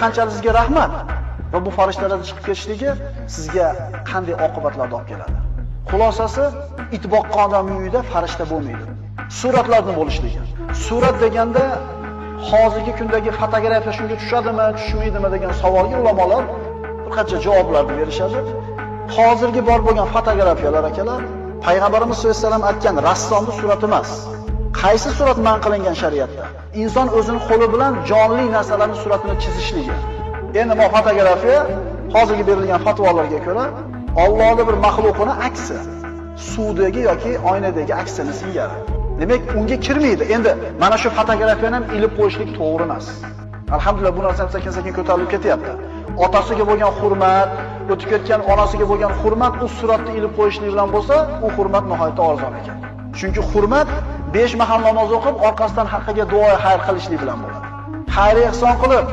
qanchalik sizga rahmat va bu farishtalarning chiqib ketishligi sizga qanday oqibatlarni olib keladi. Xulosasi, it boqqan odamning uyida farishta bo'lmaydi. Suratlarning bo'lishligi. Surat deganda hozirgi kundagi fotografiya shunga tushadimi, tushmaydimi degan savolga ulamolar bir qancha javoblarni berishadi. Hozirgi bor bo'lgan fotografiyalar akalar, Payg'ambarimiz sollallohu alayhi vasallam aytgan rassomning surati emas. Qaysi surat man qilingan shariatda? Inson o'zining qo'li bilan jonli narsalarning suratini chizishligi. Endi bu fotografiya hozirgi berilgan fatvolarga ko'ra Allohning bir maxluqini aksi, suvdagi yoki oynadagi aksini singari. Demak, unga kirmaydi. Endi mana shu fotografiyani ham ilib qo'yishlik to'g'ri emas. Alhamdulillah bu narsa sekin-sekin ko'tarilib ketyapti. Otasiga bo'lgan hurmat, o'tib ketgan onasiga bo'lgan hurmat u suratni ilib qo'yishlik bilan bo'lsa, u hurmat nihoyatda arzon ekan. Chunki hurmat 5 mahal namoz o'qib, orqasidan haqqiga duo xayr qilishlik bilan bo'ladi. Xayr ehson qilib,